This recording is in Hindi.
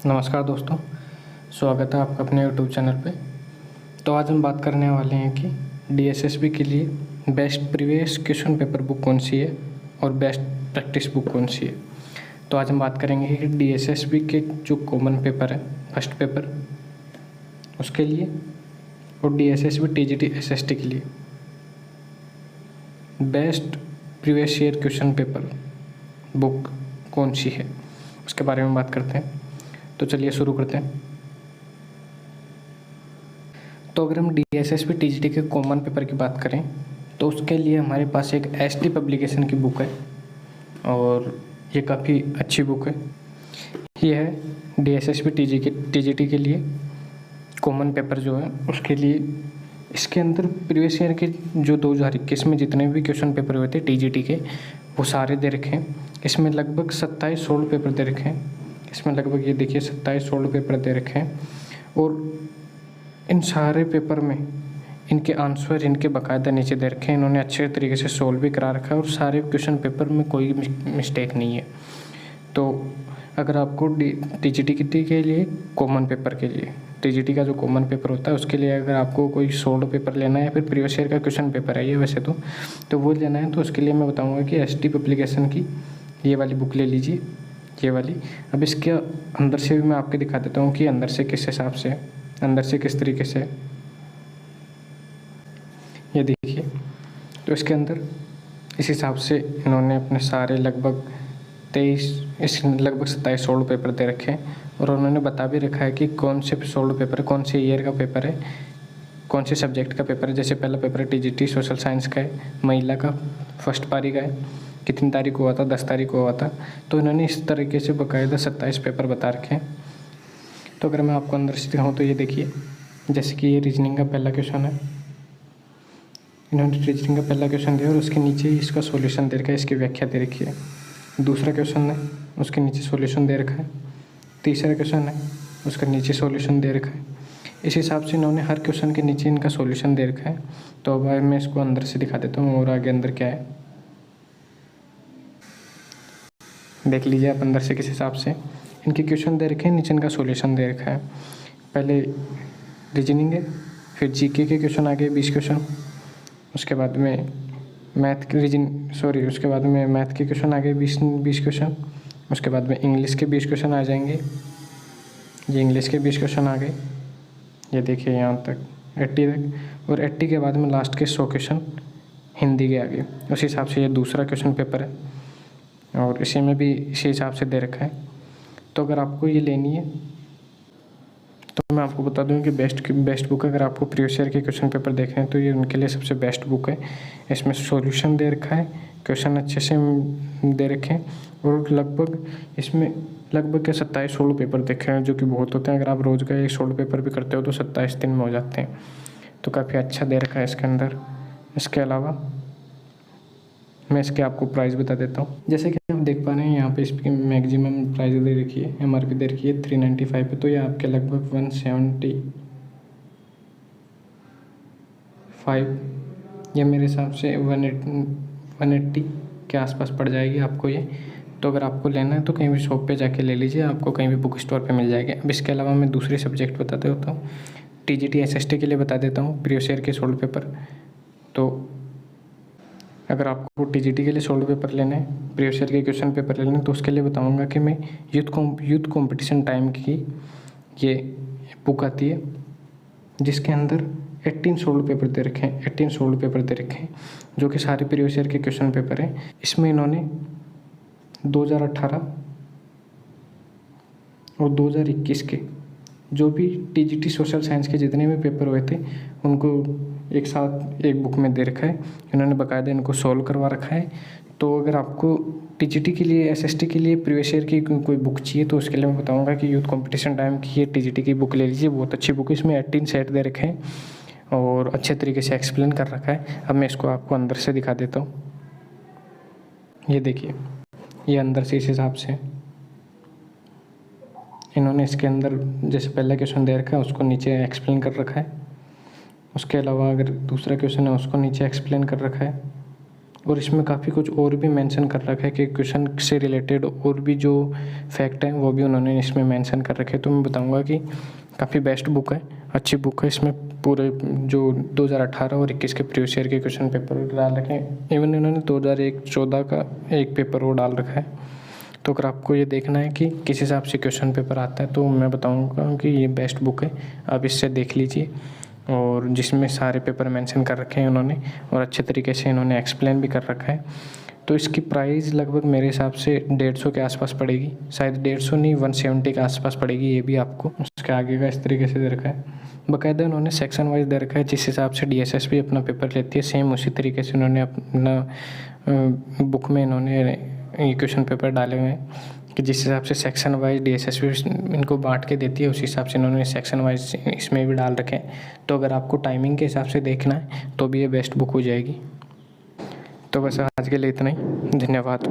नमस्कार दोस्तों, स्वागत है आपका अपने यूट्यूब चैनल पे। तो आज हम बात करने वाले हैं कि डीएसएसबी के लिए best previous question paper book कौन सी है और बेस्ट प्रैक्टिस बुक कौन सी है। तो आज हम बात करेंगे कि डीएसएसबी के जो कॉमन पेपर है, फर्स्ट पेपर, उसके लिए और डीएसएसबी टीजीटी एसएसटी के लिए best previous year question paper book कौन सी है, उसके बारे में बात करते हैं। तो चलिए शुरू करते हैं। तो अगर हम डीएसएसबी टीजीटी के कॉमन पेपर की बात करें तो उसके लिए हमारे पास एक एसटी पब्लिकेशन की बुक है और ये काफ़ी अच्छी बुक है। ये है डीएसएसबी टीजीटी के लिए कॉमन पेपर जो है उसके लिए। इसके अंदर प्रीवियस ईयर के जो 2021 में जितने भी क्वेश्चन पेपर हुए थे टीजीटी के, वो सारे दे रखे हैं। इसमें लगभग 27 सोल्ड पेपर दे रखे हैं। इसमें लगभग ये देखिए 27 सोल्ड पेपर दे रखे हैं और इन सारे पेपर में इनके आंसर इनके बाकायदा नीचे दे रखे हैं। इन्होंने अच्छे तरीके से सोल्व भी करा रखा है और सारे क्वेश्चन पेपर में कोई मिस्टेक नहीं है। तो अगर आपको टीजीटी के लिए कॉमन पेपर के लिए, टीजीटी का जो कॉमन पेपर होता है उसके लिए अगर आपको कोई सोल्ड पेपर लेना है या फिर प्रीवियस ईयर का क्वेश्चन पेपर है ये वैसे तो वो लेना है, तो उसके लिए मैं बताऊँगा कि एसटी पब्लिकेशन की ये वाली बुक ले लीजिए, ये वाली। अब इसके अंदर से भी मैं आपको दिखा देता हूँ कि अंदर से किस हिसाब से, अंदर से किस तरीके से। ये देखिए, तो इसके अंदर इस हिसाब से इन्होंने अपने सारे लगभग 27 सोल्ड पेपर दे रखे हैं और उन्होंने बता भी रखा है कि कौन से सोल्ड पेपर है, कौन से ईयर का पेपर है, कौन से सब्जेक्ट का पेपर है। जैसे पहला पेपर है टीजीटी सोशल साइंस का है, महिला का फर्स्ट पारी का है, कितनी तारीख को हुआ था, 10 तारीख को हुआ था। तो इन्होंने इस तरीके से बाकायदा 27 पेपर बता रखे हैं। तो अगर मैं आपको अंदर से दिखाऊँ तो ये देखिए, जैसे कि ये रीजनिंग का पहला क्वेश्चन है, इन्होंने रीजनिंग का पहला क्वेश्चन दिया और उसके नीचे ही इसका सॉल्यूशन दे रखा है, इसकी व्याख्या दे रखी है। दूसरा क्वेश्चन है उसके नीचे सॉल्यूशन दे रखा है। तीसरा क्वेश्चन है उसके नीचे सॉल्यूशन दे रखा है। इस हिसाब से इन्होंने हर क्वेश्चन के नीचे इनका सॉल्यूशन दे रखा है। तो अब मैं इसको अंदर से दिखा देता हूँ और आगे अंदर क्या है देख लीजिए आप अंदर से किस हिसाब से इनके क्वेश्चन दे रखे हैं, नीचे इनका सॉल्यूशन दे रखा है। पहले रीजनिंग है, फिर जीके के क्वेश्चन आ गए 20 क्वेश्चन, उसके बाद में उसके बाद में मैथ के क्वेश्चन आ गए 20 क्वेश्चन, उसके बाद में इंग्लिश के 20 क्वेश्चन आ जाएंगे। ये इंग्लिश के 20 क्वेश्चन आ गए, ये देखिए यहाँ तक 80 तक, और 80 के बाद में लास्ट के 100 क्वेश्चन हिंदी के आ गए। उस हिसाब से ये दूसरा क्वेश्चन पेपर है और इसी में भी इसी हिसाब से दे रखा है। तो अगर आपको ये लेनी है तो मैं आपको बता दूं कि बेस्ट बुक अगर आपको प्रीवियस ईयर के क्वेश्चन पेपर देखने हैं तो ये उनके लिए सबसे बेस्ट बुक है। इसमें सॉल्यूशन दे रखा है, क्वेश्चन अच्छे से दे रखे हैं और इसमें लगभग के 27 सोल्ड पेपर देखे हैं, जो कि बहुत होते हैं। अगर आप रोज़ का एक सोल्ड पेपर भी करते हो तो 27 दिन में हो जाते हैं। तो काफ़ी अच्छा दे रखा है इसके अंदर। इसके अलावा मैं इसके आपको प्राइस बता देता हूँ। जैसे कि आप देख पा रहे हैं यहाँ पे इसकी मैक्सिमम प्राइस दे रखी है, एमआरपी दे रखी है 395 पे, तो ये आपके लगभग 175 या मेरे हिसाब से 180 के आसपास पड़ जाएगी आपको ये। तो अगर आपको लेना है तो कहीं भी शॉप पे जाके ले लीजिए, आपको कहीं भी बुक स्टोर पे मिल जाएगा। अब इसके अलावा मैं दूसरे सब्जेक्ट बताते होता हूँ, टीजीटी एसएसटी के लिए बता देता हूँ प्रीवियस ईयर के सोल्ड पेपर। तो अगर आपको टीजीटी के लिए सोल्ड पेपर लेने हैं, प्रीवियस ईयर के क्वेश्चन पेपर लेने हैं, तो उसके लिए बताऊंगा कि मैं यूथ कंपटीशन टाइम की ये बुक आती है जिसके अंदर 18 सोल्ड पेपर दे रखे हैं, 18 सोल्ड पेपर दे रखे हैं जो कि सारे प्रीवियस ईयर के क्वेश्चन पेपर हैं। इसमें इन्होंने 2018 और 2021 के जो भी टीजीटी सोशल साइंस के जितने भी पेपर हुए थे उनको एक साथ एक बुक में दे रखा है। इन्होंने बाकायदा इनको सॉल्व करवा रखा है। तो अगर आपको टीजीटी के लिए, एसएसटी के लिए प्रीवियस ईयर की कोई बुक चाहिए तो उसके लिए मैं बताऊंगा कि यूथ कंपटीशन टाइम की ये टीजीटी की बुक ले लीजिए, बहुत अच्छी बुक है। इसमें 18 सेट दे रखे हैं और अच्छे तरीके से एक्सप्लेन कर रखा है। अब मैं इसको आपको अंदर से दिखा देता हूँ। ये देखिए, ये अंदर से इस हिसाब से इन्होंने इसके अंदर जैसे पहला क्वेश्चन दे रखा है उसको नीचे एक्सप्लेन कर रखा है। उसके अलावा अगर दूसरा क्वेश्चन है उसको नीचे एक्सप्लेन कर रखा है। और इसमें काफ़ी कुछ और भी मेंशन कर रखा है कि क्वेश्चन से रिलेटेड और भी जो फैक्ट हैं वो भी उन्होंने इसमें मेंशन कर रखे हैं। तो मैं बताऊंगा कि काफ़ी बेस्ट बुक है, अच्छी बुक है। इसमें पूरे जो 2018 और 21 के प्रीवियस ईयर के क्वेश्चन पेपर डाल रखे हैं। इवन इन्होंने 2014 का एक पेपर वो डाल रखा है। तो अगर आपको ये देखना है कि किस हिसाब से क्वेश्चन पेपर आता है तो मैं बताऊंगा कि ये बेस्ट बुक है, आप इससे देख लीजिए। और जिसमें सारे पेपर मेंशन कर रखे हैं उन्होंने और अच्छे तरीके से इन्होंने एक्सप्लेन भी कर रखा है। तो इसकी प्राइस लगभग मेरे हिसाब से 150 के आसपास पड़ेगी, शायद 150 नहीं 170 के आसपास पड़ेगी ये भी आपको। उसके आगे का इस तरीके से दे रखा है, बाकायदा उन्होंने सेक्शन वाइज दे रखा है। जिस हिसाब से DSS भी अपना पेपर लेती है सेम उसी तरीके से उन्होंने अपना बुक में इन्होंने क्वेश्चन पेपर डाले हुए हैं कि जिस हिसाब से सेक्शन वाइज DSS भी इनको बांट के देती है उसी हिसाब से इन्होंने सेक्शन वाइज इसमें भी डाल रखे हैं। तो अगर आपको टाइमिंग के हिसाब से देखना है तो भी ये बेस्ट बुक हो जाएगी। तो बस आज के लिए इतना ही, धन्यवाद।